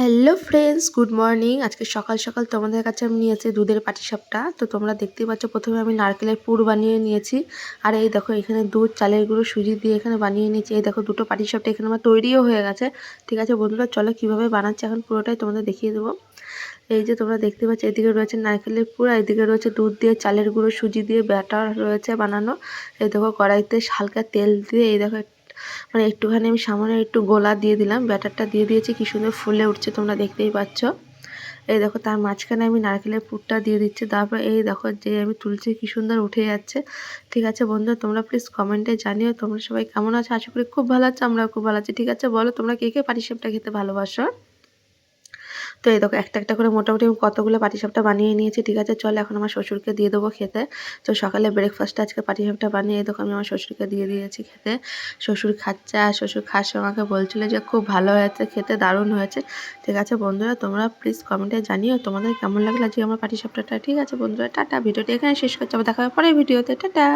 Hello friends, good morning. আজকে সকাল সকাল তোমাদের কাছে আমি নিয়েছি দুধের পাটিসাপটা। তো তোমরা দেখতেই পাচ্ছ, প্রথমে আমি নারকেলের পুর বানিয়ে নিয়েছি। আর এই দেখো এখানে দুধ, চালের গুঁড়ো, সুজি দিয়ে এখানে বানিয়ে নিয়েছি। এই দেখো দুটো পাটিসাপটা এখানে আমার তৈরিও হয়ে গেছে। ঠিক আছে বন্ধুরা, চলো কীভাবে বানাচ্ছি এখন পুরোটাই তোমাদের দেখিয়ে দেবো। এই যে তোমরা দেখতে পাচ্ছ, এদিকে রয়েছে নারকেলের পুর, আর এদিকে রয়েছে দুধ দিয়ে, চালের গুঁড়ো, সুজি দিয়ে ব্যাটার রয়েছে বানানো। এই দেখো কড়াইতে হালকা তেল দিয়ে এই দেখো একটুখানি আমি সামান্য একটু গোলা দিয়ে দিলাম, ব্যাটারটা দিয়ে দিয়েছি। কি সুন্দর ফুলে উঠছে, তোমরা দেখতেই পাচ্ছ। এই দেখো তার মাঝখানে আমি নারকেলের পুরটা দিয়ে দিচ্ছি। তারপর এই দেখো যে আমি তুলছি, কি সুন্দর উঠে যাচ্ছে। ঠিক আছে বন্ধুরা, তোমরা প্লিজ কমেন্টে জানিও তোমরা সবাই কেমন আছো। আশা করি খুব ভালো আছে, আমরাও খুব ভালো আছি। ঠিক আছে, বলো তোমরা কে কে পাটিসাপটা খেতে ভালোবাসো। তো এই দেখো একটা একটা করে মোটামুটি আমি কতগুলো পাটিসাপটা বানিয়ে নিয়েছি। ঠিক আছে, চলো এখন আমার শ্বশুরকে দিয়ে দেবো খেতে। তো সকালে ব্রেকফাস্টে আজকে পাটিসাপটা বানিয়ে এই দেখো আমি আমার শ্বশুরকে দিয়ে দিয়েছি খেতে। শ্বশুর খাচ্ছে, আর শ্বশুর খাওয়ার সময় আমাকে বলছিলো যে খুব ভালো হয়েছে, খেতে দারুণ হয়েছে। ঠিক আছে বন্ধুরা, তোমরা প্লিজ কমেন্টে জানিও তোমাদের কেমন লাগলো আজকে আমার পাটিসাপটাটা। ঠিক আছে বন্ধুরা, টাটা। ভিডিওটা এখানে শেষ করতে হবে, দেখা হবে পরের ভিডিওতে। টাটা।